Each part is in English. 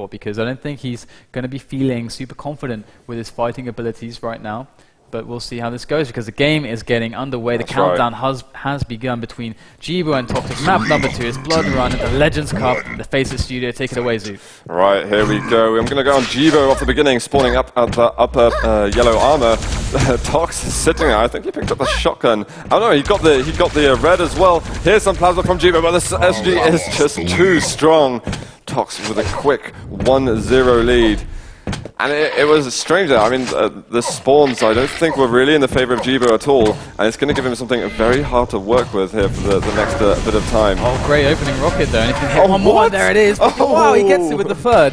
teleport, because I don't think he's going to be feeling super confident with his fighting abilities right now. But we'll see how this goes, because the game is getting underway. That's the countdown has begun between Jibo and Toxic. Map number 2 is Blood Run at the Legends Cup, the FACEIT studio. Take it away, Zoo. Right, here we go. I'm going to go on Jibo off the beginning, spawning up at the upper yellow armor. Tox is sitting there. I think he picked up the shotgun. Oh no, he got the red as well. Here's some plasma from Jibo, but this SG is just too strong. Tox with a quick 1-0 lead. And it was strange there. I mean, the spawns, I don't think were really in the favor of Jibo at all. And it's going to give him something very hard to work with here for the next bit of time. Oh, great opening rocket there. And if you hit one more, there it is. Oh, wow, he gets it with the third.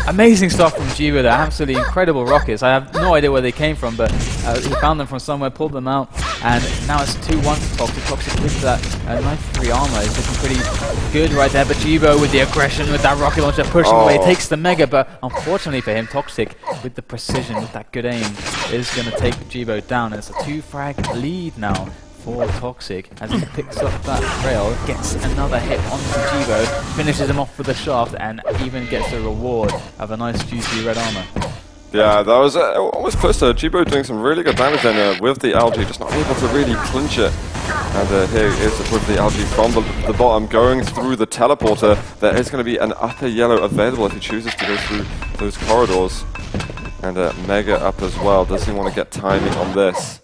Amazing stuff from Jibo there. Absolutely incredible rockets. I have no idea where they came from, but he found them from somewhere, pulled them out. And now it's 2-1 to Toxic. Toxic with that 93 armor is looking pretty good right there. But Jibo with the aggression, with that rocket launcher pushing away, takes the mega. But unfortunately for him, Toxic with the precision, with that good aim, is going to take Jibo down. And it's a 2-frag lead now for Toxic as he picks up that rail, gets another hit onto Jibo, finishes him off with a shaft, and even gets the reward of a nice juicy red armor. Yeah, that was almost close to Jibo doing some really good damage then with the algae, just not able to really clinch it. And here is with the algae from the bottom going through the teleporter. There is going to be an upper yellow available if he chooses to go through those corridors. And mega up as well. Does he want to get timing on this?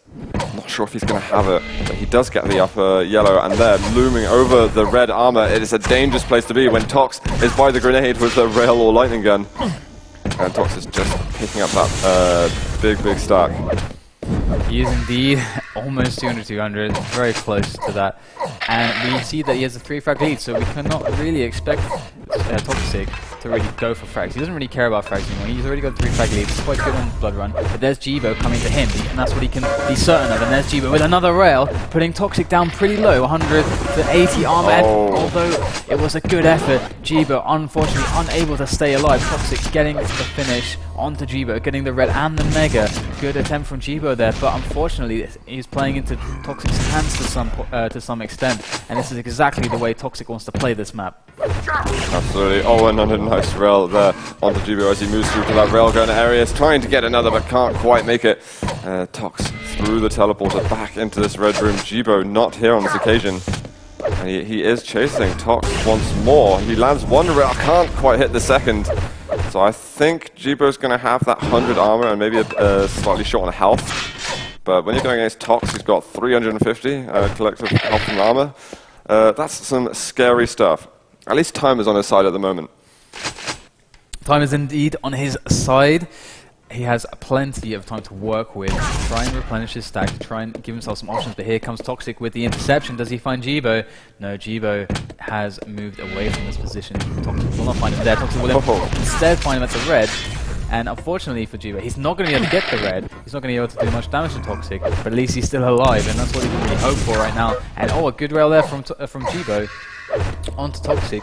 Not sure if he's going to have it, but he does get the upper yellow, and there, looming over the red armor. It is a dangerous place to be when Tox is by the grenade with the rail or lightning gun. And Tox is just picking up that big stack. He is indeed almost 200, very close to that. And we see that he has a 3-frag lead, so we cannot really expect Toxic to really go for frags. He doesn't really care about frags anymore. He's already got a 3-frag lead. It's quite good on Blood Run. But there's Jibo coming to him, and that's what he can be certain of. And there's Jibo with another rail, putting Toxic down pretty low, 100 to 80 armor. Although it was a good effort, Jibo unfortunately unable to stay alive. Toxic getting the finish onto Jibo, getting the red and the mega. Good attempt from Jibo there, but unfortunately he's playing into Toxic's hands to some extent, and this is exactly the way Toxic wants to play this map. Absolutely. Oh, another nice rail there onto Jibo as he moves through to that railgun area. He's trying to get another, but can't quite make it. Tox through the teleporter back into this red room. Jibo not here on this occasion. And he is chasing Tox once more. He lands one rail, can't quite hit the second. So I think Jibo's going to have that 100 armor and maybe slightly short on health. But when you're going against Tox, he's got 350 collective health and armor. That's some scary stuff. At least time is on his side at the moment. Time is indeed on his side. He has plenty of time to work with, try and replenish his stack, to try and give himself some options. But here comes Toxic with the interception. Does he find Jibo? No, Jibo has moved away from this position. Toxic will not find him there. Toxic will instead find him at the red. And unfortunately for Jibo, he's not going to be able to get the red. He's not going to be able to do much damage to Toxic, but at least he's still alive, and that's what he can really hope for right now. And oh, a good rail there from Jibo onto Toxic.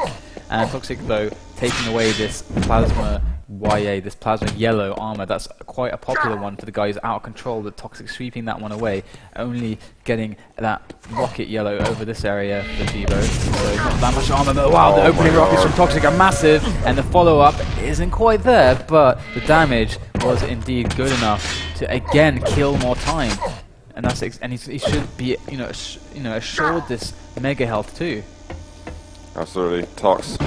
And Toxic, though, taking away this plasma YA, this plasma yellow armor. That's quite a popular one for the guy who's out of control, but Toxic sweeping that one away, only getting that rocket yellow over this area for Jibo. So not that much armor, but wow, the opening rockets from Toxic are massive, and the follow-up isn't quite there, but the damage was indeed good enough to again kill more time. And that's he should be, assured this mega health too. Absolutely. Tox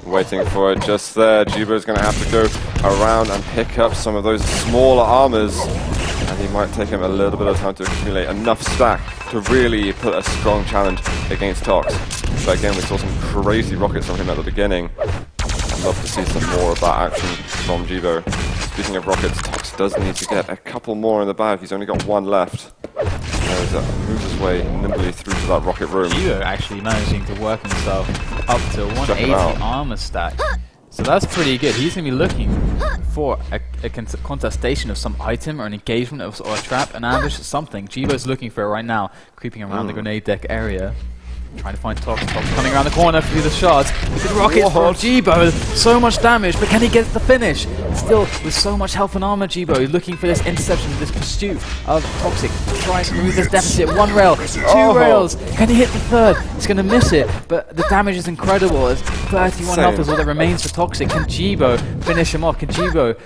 waiting for it just there. Jibo's going to have to go around and pick up some of those smaller armors, and he might take him a little bit of time to accumulate enough stack to really put a strong challenge against Tox. But again, we saw some crazy rockets from him at the beginning. I'd love to see some more of that action from Jibo. Speaking of rockets, Tox does need to get a couple more in the bag. He's only got one left. Moves his way nimbly through to that rocket room. Jibo actually managing to work himself up to 180 armor stack. So that's pretty good. He's going to be looking for a contestation of some item or an engagement or a trap, an ambush, something. Jibo's looking for it right now, creeping around the grenade deck area. Trying to find Tox. Tox coming around the corner through the shots. With rockets from Jibo. So much damage, but can he get the finish? Still, with so much health and armor, Jibo is looking for this interception, this pursuit of Toxic. Trying to remove this deficit. 1 rail, 2 rails. Can he hit the third? He's going to miss it, but the damage is incredible. As 31 health is all that remains for Toxic. Can Jibo finish him off? Can Jibo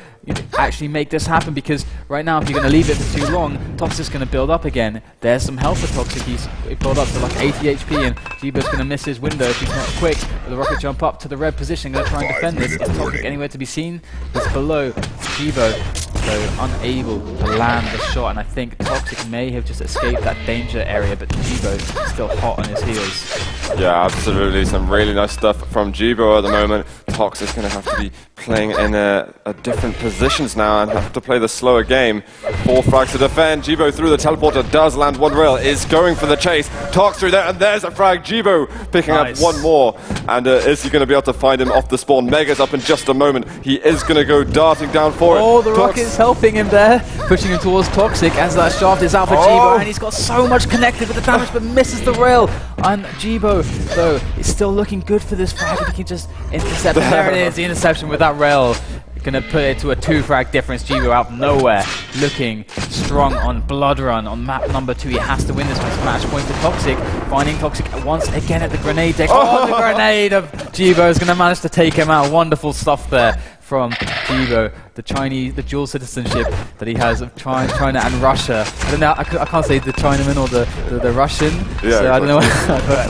actually make this happen? Because right now, if you're going to leave it for too long, Toxic's going to build up again. There's some health for Toxic. He's built up to like 80 HP, and Jibo's going to miss his window if he's not quick. With the rocket jump up to the red position, going to try and defend this. Is Toxic anywhere to be seen? He's below Jibo, so unable to land the shot, and I think Toxic may have just escaped that danger area, but Jibo's still hot on his heels. Yeah, absolutely. Some really nice stuff from Jibo at the moment. Toxic's going to have to be playing in a different positions now and have to play the slower game. 4 frags to defend. Jibo through the teleporter does land 1 rail, is going for the chase. Tox through there, and there's a frag. Jibo picking up 1 more. And is he going to be able to find him off the spawn? Mega's up in just a moment. He is going to go darting down for it. Oh, the rocket's helping him there, pushing him towards Toxic as that shaft is out for Jibo, and he's got so much connected with the damage, but misses the rail. And Jibo, though, is still looking good for this frag if he can just intercept. There it is, the interception with that rail. Gonna put it to a 2 frag difference. Jibo out of nowhere, looking strong on Blood Run on map number 2. He has to win this one. Match point to Toxic, finding Toxic once again at the grenade deck. Oh, the grenade of Jibo is gonna manage to take him out. Wonderful stuff there from Jibo. The dual citizenship that he has of China and Russia. I don't know. I can't say the Chinaman or the Russian. Yeah, so I don't know.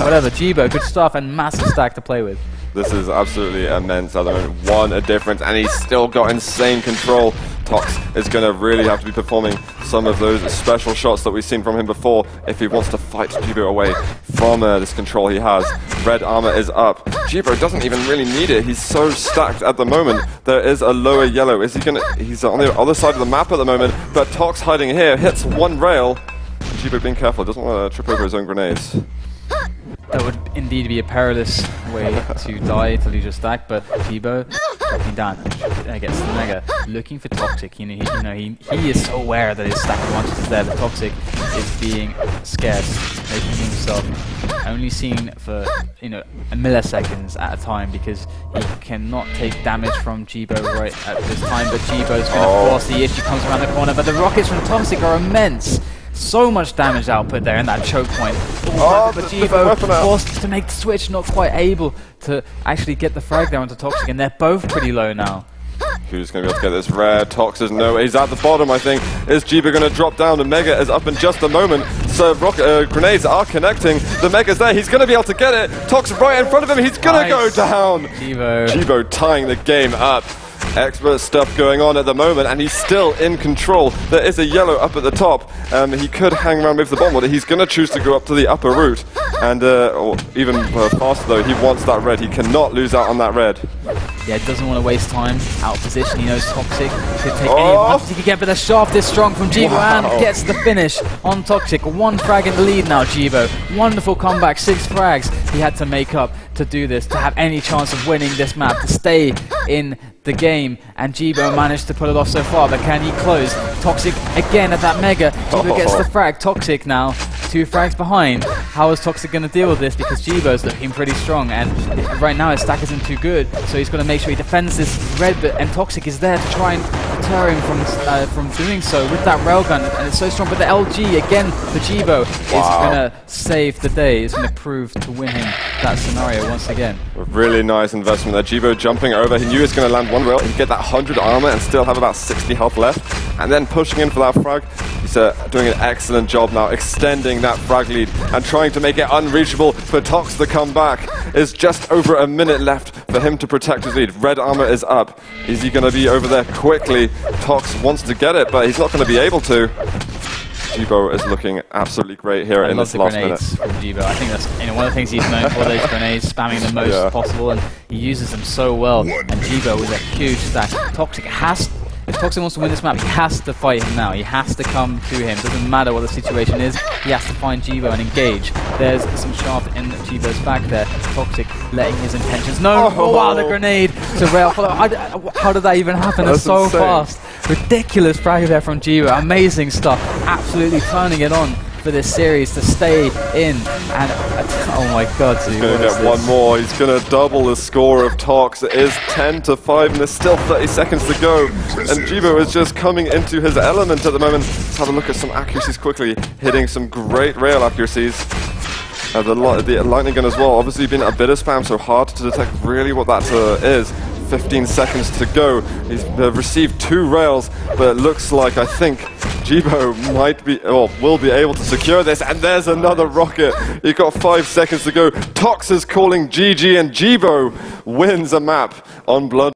Whatever. Jibo, good stuff and massive stack to play with. This is absolutely immense at the moment. 1 a difference, and he's still got insane control. Tox is going to really have to be performing some of those special shots that we've seen from him before if he wants to fight Jibo away from this control he has. Red armor is up. Jibo doesn't even really need it. He's so stacked at the moment. There is a lower yellow. Is he going to... He's on the other side of the map at the moment, but Tox hiding here hits 1 rail. Jibo being careful. Doesn't want to trip over his own grenades. That would indeed be a perilous way to die to lose your stack, but Jibo dropping down against the Mega, looking for Toxic. He is so aware that his stack advantage is there, but Toxic is being scarce, making himself only seen for milliseconds at a time because he cannot take damage from Jibo right at this time. But Jibo's going to force the issue, comes around the corner, but the rockets from Toxic are immense. So much damage output there in that choke point. But Jibo forced to make the switch, not quite able to actually get the frag down to Toxic, and they're both pretty low now. Who's going to be able to get this red? Tox is no. He's at the bottom, I think. Is Jibo going to drop down? The Mega is up in just a moment. So grenades are connecting. The Mega's there. He's going to be able to get it. Tox right in front of him. He's going to go down. Jibo tying the game up. Expert stuff going on at the moment, and he's still in control. There is a yellow up at the top. He could hang around with the bomb, but he's going to choose to go up to the upper route. And or even faster though, he wants that red. He cannot lose out on that red. Yeah, doesn't want to waste time. Out of position, he knows Toxic could take any advantage he could get, but the shaft is strong from Jibo and gets the finish on Toxic. 1 frag in the lead now, Jibo. Wonderful comeback, 6 frags he had to make up to do this, to have any chance of winning this map, to stay in the game, and Jibo managed to pull it off so far, but can he close? Toxic again at that Mega. Jibo gets the frag. Toxic now 2 frags behind. How is Toxic going to deal with this? Because Jibo's looking pretty strong, and right now his stack isn't too good, so he's got to make sure he defends this red bit, and Toxic is there to try and deter him from doing so with that railgun, and it's so strong. But the LG again for Jibo is going to save the day. It's going to prove to win him that scenario once again. A really nice investment there. Jibo jumping over. He knew he was going to land 1 rail. He'd get that 100 armor and still have about 60 health left, and then pushing in for that frag. He's doing an excellent job now, extending that frag lead and trying to make it unreachable for Tox to come back. There's just over a minute left for him to protect his lead. Red armor is up. Is he going to be over there quickly? Tox wants to get it, but he's not going to be able to. Jibo is looking absolutely great here in this last minute. From Jibo. I think that's one of the things he's known for, those grenades, spamming the most possible, and he uses them so well. And Jibo with a huge stack. Toxic if Toxic wants to win this map, he has to fight him now. He has to come to him. Doesn't matter what the situation is. He has to find Jibo and engage. There's some shaft in Jibo's back there. Toxic letting his intentions. No! Oh wow, the grenade to rail. How did that even happen? That's so insane. Fast. Ridiculous frag there from Jibo. Amazing stuff. Absolutely turning it on for this series to stay in. And oh my God, he's going to get one more. He's going to double the score of Tox. It is 10-5, and there's still 30 seconds to go. And Jibo is just coming into his element at the moment. Let's have a look at some accuracies quickly, hitting some great rail accuracies. The lightning gun as well, obviously been a bit of spam, so hard to detect really what that is. 15 seconds to go. He's received 2 rails, but it looks like, I think, Jibo might be, or will be able to secure this, and there's another rocket. You've got 5 seconds to go. Tox is calling GG, and Jibo wins a map on Blood.